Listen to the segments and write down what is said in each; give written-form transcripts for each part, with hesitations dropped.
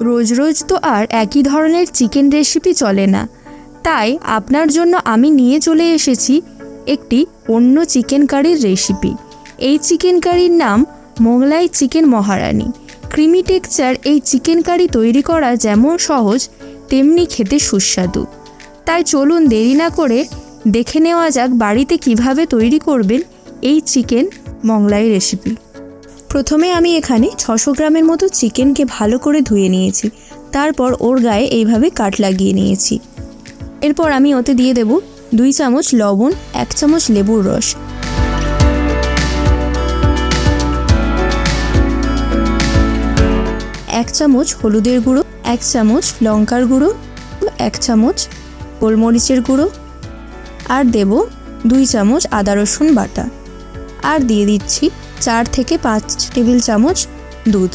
রোজ রোজ তো আর একই ধরনের চিকেন রেসিপি চলে না, তাই আপনার জন্য আমি নিয়ে চলে এসেছি একটি অন্য চিকেন কারির রেসিপি। এই চিকেন কারির নাম মোগলাই চিকেন মহারানি। ক্রিমি টেক্সচার এই চিকেন কারি তৈরি করা যেমন সহজ তেমনি খেতে সুস্বাদু। তাই চলুন দেরি না করে দেখে নেওয়া যাক বাড়িতে কিভাবে তৈরি করবেন এই চিকেন মোগলাই রেসিপি। প্রথমে আমি এখানে 600 গ্রামের মতো চিকেনকে ভালো করে ধুয়ে নিয়েছি। তারপর ওর গায়ে এইভাবে কাট লাগিয়ে নিয়েছি। এরপর আমি ওতে দিয়ে দেব 2 চামচ লবণ, 1 চামচ লেবুর রস, 1 চামচ হলুদের গুঁড়ো, 1 চামচ লঙ্কার গুঁড়ো, 1 চামচ গোলমরিচের গুঁড়ো, আর দেব 2 চামচ আদা রসুন বাটা, আর দিয়ে দিচ্ছি 4 থেকে 5 টেবিল চামচ দুধ।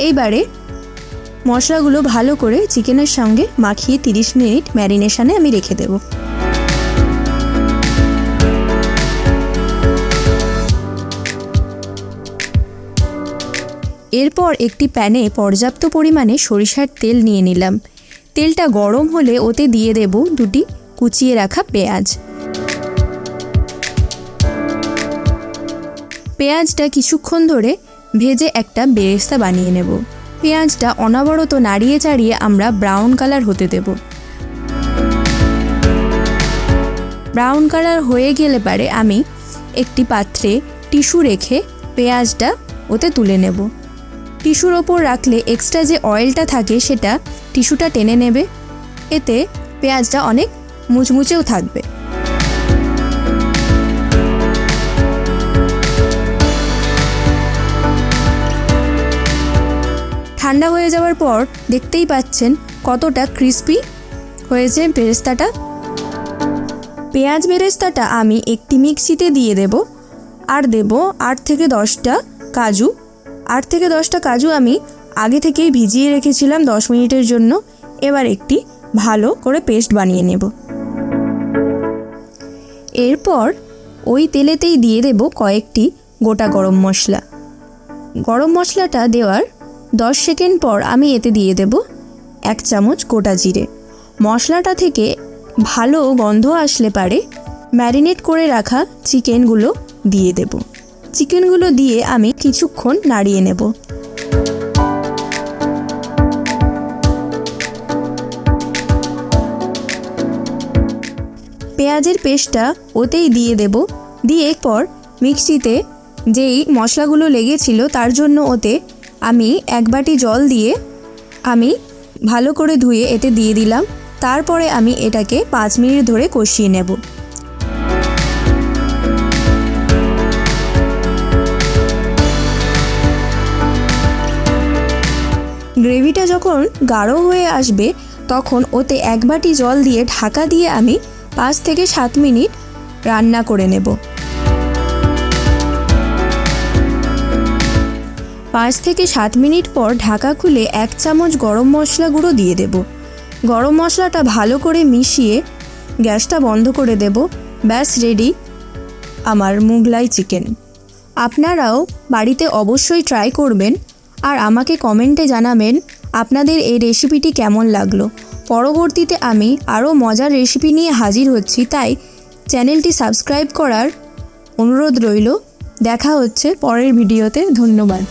এইবারে মশলাগুলো ভালো করে চিকেনের সঙ্গে মাখিয়ে 30 মিনিট ম্যারিনেশনে আমি রেখে দেব। এরপর একটি প্যানে পর্যাপ্ত পরিমাণে সরিষার তেল নিয়ে নিলাম। তেলটা গরম হলে ওতে দিয়ে দেব 2টি কুচিয়ে রাখা পেঁয়াজ। পেঁয়াজটা কিছুক্ষণ ধরে ভেজে একটা বেরেস্তা বানিয়ে নেব। পেঁয়াজটা অনবরত নাড়িয়ে চাড়িয়ে আমরা ব্রাউন কালার হতে দেব। ব্রাউন কালার হয়ে গেলে পারে আমি একটি পাত্রে টিস্যু রেখে পেঁয়াজটা ওতে তুলে নেব। টিস্যুর ওপর রাখলে এক্সট্রা যে অয়েলটা থাকে সেটা টিস্যুটা টেনে নেবে, এতে পেঁয়াজটা অনেক মুচমুচেও থাকবে। ঠান্ডা হয়ে যাওয়ার পর দেখতেই পাচ্ছেন কতটা ক্রিস্পি হয়েছে বেরেস্তাটা। পেঁয়াজ বেরেস্তাটা আমি একটি মিক্সিতে দিয়ে দেব, আর দেব 8 থেকে 10টা কাজু। 8 থেকে 10টা কাজু আমি আগে থেকেই ভিজিয়ে রেখেছিলাম 10 মিনিটের জন্য। এবার একটি ভালো করে পেস্ট বানিয়ে নেব। এরপর ওই তেলেতেই দিয়ে দেব কয়েকটি গোটা গরম মশলা। গরম মশলাটা দেওয়ার 10 সেকেন্ড পর আমি এতে দিয়ে দেব 1 চামচ গোটা জিরে। মশলাটা থেকে ভালো গন্ধ আসলে পারে ম্যারিনেট করে রাখা চিকেনগুলো দিয়ে দেব। চিকেনগুলো দিয়ে আমি কিছুক্ষণ নাড়িয়ে নেব। পেঁয়াজের পেস্টটা ওতেই দিয়ে দেব। দিয়ে পর মিক্সিতে যেই মশলাগুলো লেগেছিল তার জন্য ওতে আমি 1 বাটি জল দিয়ে আমি ভালো করে ধুয়ে এতে দিয়ে দিলাম। তারপরে আমি এটাকে 5 মিনিট ধরে কষিয়ে নেব। গ্রেভিটা যখন গাঢ় হয়ে আসবে তখন ওতে 1 বাটি জল দিয়ে ঢাকা দিয়ে আমি 5 থেকে 7 মিনিট রান্না করে নেব। 5 থেকে 7 মিনিট পর ঢাকা খুলে 1 চামচ গরম মশলা গুঁড়ো দিয়ে দেব। গরম মশলাটা ভালো করে মিশিয়ে গ্যাসটা বন্ধ করে দেব। ব্যাস রেডি আমার মোগলাই চিকেন। আপনারাও বাড়িতে অবশ্যই ট্রাই করবেন আর আমাকে কমেন্টে জানাবেন আপনাদের এই রেসিপিটি কেমন লাগলো। পরবর্তীতে আমি আরও মজার রেসিপি নিয়ে হাজির হচ্ছি, তাই চ্যানেলটি সাবস্ক্রাইব করার অনুরোধ রইল। দেখা হচ্ছে পরের ভিডিওতে। ধন্যবাদ।